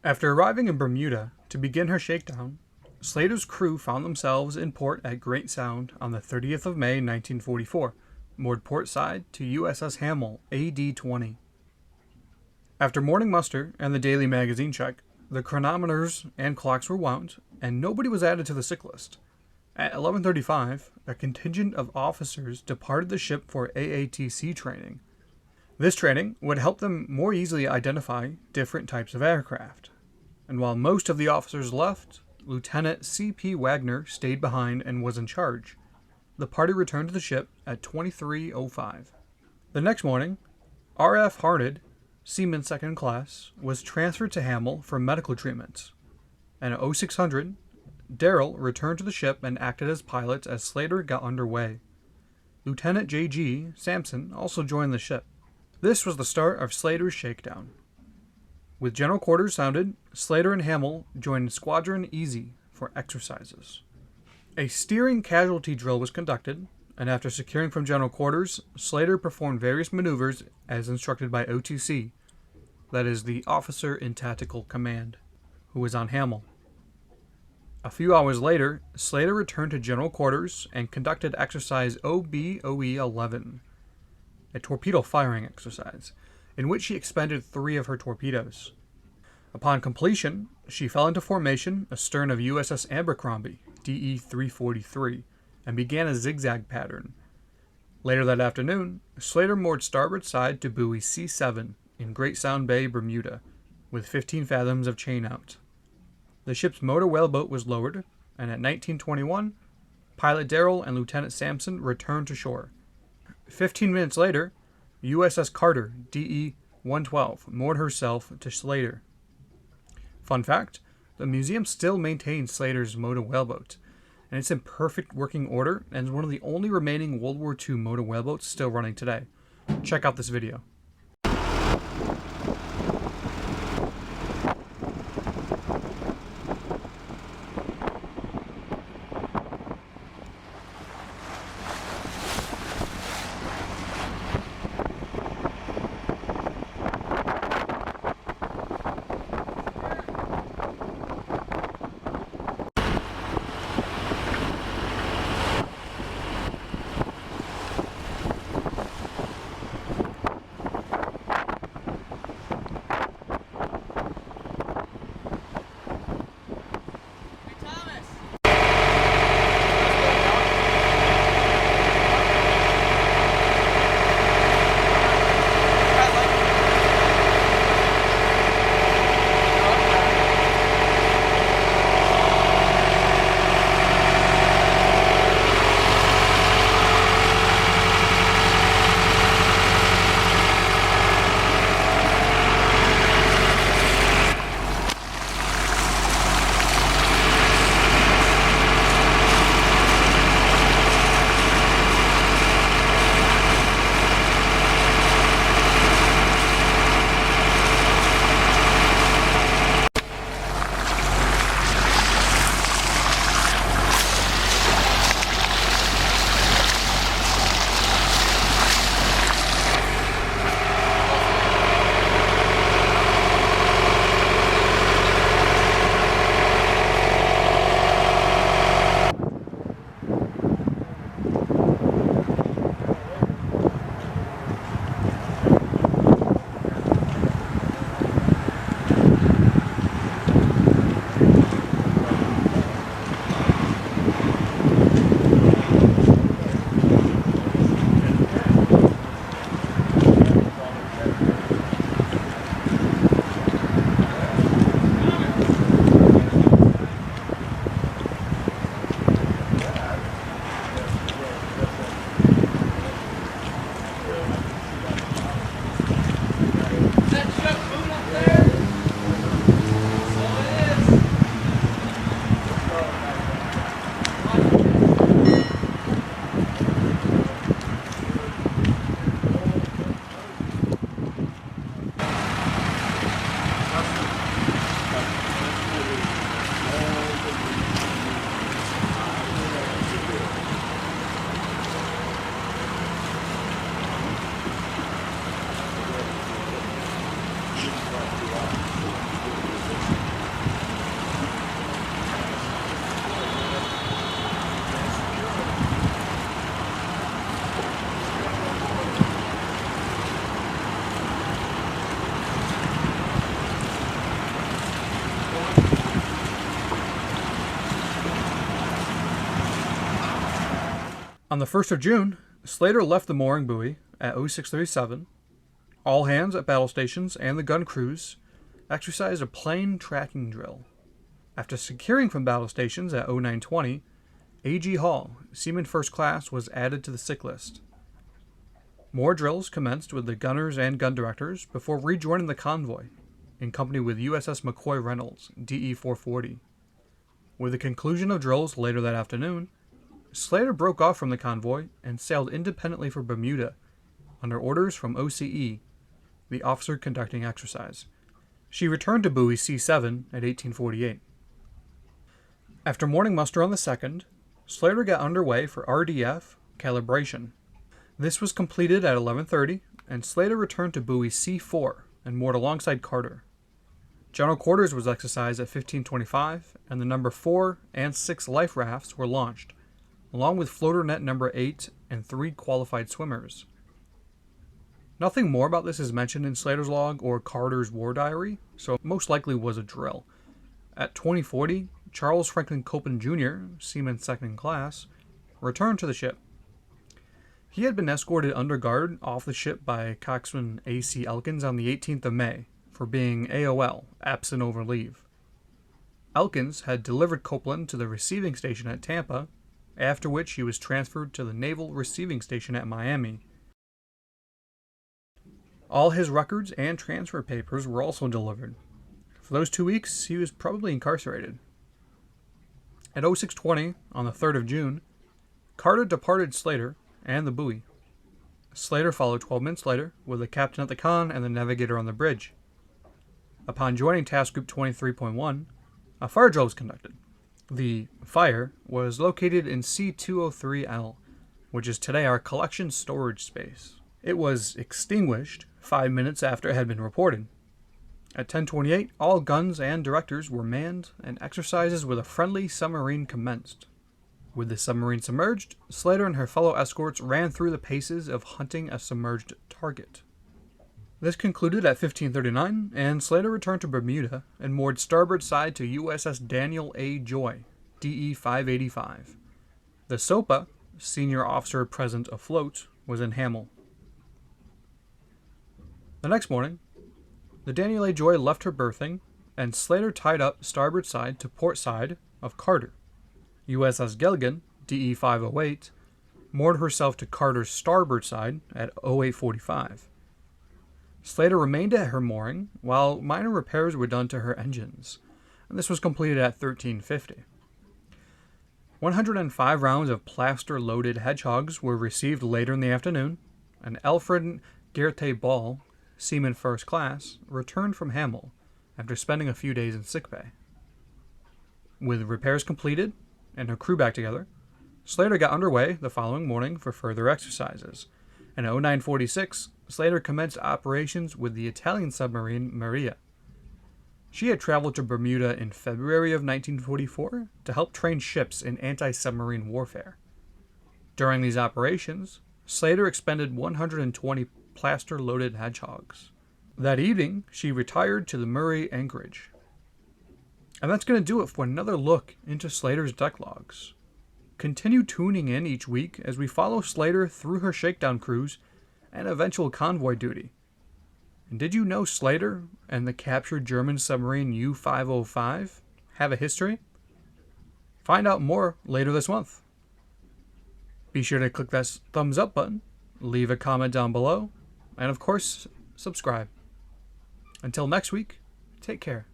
After arriving in Bermuda to begin her shakedown, Slater's crew found themselves in port at Great Sound on the 30th of May 1944, moored port side to USS Hamel AD-20. After morning muster and the daily magazine check, the chronometers and clocks were wound, and nobody was added to the sick list. At 11:35, a contingent of officers departed the ship for AATC training. This training would help them more easily identify different types of aircraft. And while most of the officers left, Lieutenant C.P. Wagner stayed behind and was in charge. The party returned to the ship at 23:05. The next morning, R.F. Harned, Seaman Second Class, was transferred to Hamel for medical treatment. And at 0600, Darrell returned to the ship and acted as pilot as Slater got underway. Lieutenant J.G. Sampson also joined the ship. This was the start of Slater's shakedown. With general quarters sounded, Slater and Hamel joined Squadron Easy for exercises. A steering casualty drill was conducted, and after securing from general quarters, Slater performed various maneuvers as instructed by OTC, that is, the Officer in Tactical Command, who was on Hamel. A few hours later, Slater returned to general quarters and conducted exercise OBOE-11, a torpedo firing exercise, in which she expended 3 of her torpedoes. Upon completion, she fell into formation astern of USS Abercrombie, DE-343, and began a zigzag pattern. Later that afternoon, Slater moored starboard side to buoy C7 in Great Sound Bay, Bermuda, with 15 fathoms of chain out. The ship's motor whaleboat was lowered, and at 19:21, Pilot Darrell and Lieutenant Sampson returned to shore. 15 minutes later, USS Carter, DE-112, moored herself to Slater. Fun fact, the museum still maintains Slater's motor whaleboat, and it's in perfect working order and is one of the only remaining World War II motor whaleboats still running today. Check out this video. On the 1st of June, Slater left the mooring buoy at 0637. All hands at battle stations and the gun crews exercised a plane tracking drill. After securing from battle stations at 0920, A.G. Hall, Seaman First Class, was added to the sick list. More drills commenced with the gunners and gun directors before rejoining the convoy, in company with USS McCoy Reynolds, DE-440. With the conclusion of drills later that afternoon, Slater broke off from the convoy and sailed independently for Bermuda, under orders from OCE, the officer conducting exercise. She returned to buoy C7 at 1848. After morning muster on the 2nd, Slater got underway for RDF calibration. This was completed at 11:30, and Slater returned to buoy C4 and moored alongside Carter. General quarters was exercised at 15:25, and the number 4 and 6 life rafts were launched, along with floater net number 8 and 3 qualified swimmers. Nothing more about this is mentioned in Slater's log or Carter's war diary, so it most likely was a drill. At 2040, Charles Franklin Copeland Jr., Seaman Second Class, returned to the ship. He had been escorted under guard off the ship by Coxswain A.C. Elkins on the 18th of May for being AOL, absent over leave. Elkins had delivered Copeland to the receiving station at Tampa, after which he was transferred to the Naval Receiving Station at Miami. All his records and transfer papers were also delivered. For those 2 weeks, he was probably incarcerated. At 0620, on the 3rd of June, Carter departed Slater and the buoy. Slater followed 12 minutes later, with the captain at the con and the navigator on the bridge. Upon joining Task Group 23.1, a fire drill was conducted. The fire was located in C203L, which is today our collection storage space. It was extinguished 5 minutes after it had been reported. At 10:28, all guns and directors were manned, and exercises with a friendly submarine commenced. With the submarine submerged, Slater and her fellow escorts ran through the paces of hunting a submerged target. This concluded at 15:39, and Slater returned to Bermuda and moored starboard side to USS Daniel A. Joy, DE-585. The SOPA, senior officer present afloat, was in Hamel. The next morning, the Daniel A. Joy left her berthing, and Slater tied up starboard side to port side of Carter. USS Gelgan, DE-508, moored herself to Carter's starboard side at 0845. Slater remained at her mooring while minor repairs were done to her engines, and this was completed at 1350. 105 rounds of plaster-loaded hedgehogs were received later in the afternoon, and Alfred Gerté Ball, Seaman First Class, returned from Hamel after spending a few days in sickbay. With repairs completed and her crew back together, Slater got underway the following morning for further exercises, and at 0946, Slater commenced operations with the Italian submarine Maria. She had traveled to Bermuda in February of 1944 to help train ships in anti-submarine warfare. During these operations, Slater expended 120 plaster-loaded hedgehogs. That evening, she retired to the Murray anchorage. And that's going to do it for another look into Slater's deck logs. Continue tuning in each week as we follow Slater through her shakedown cruise and eventual convoy duty. And did you know Slater and the captured German submarine U-505 have a history? Find out more later this month. Be sure to click that thumbs up button, leave a comment down below, and of course, subscribe. Until next week, take care.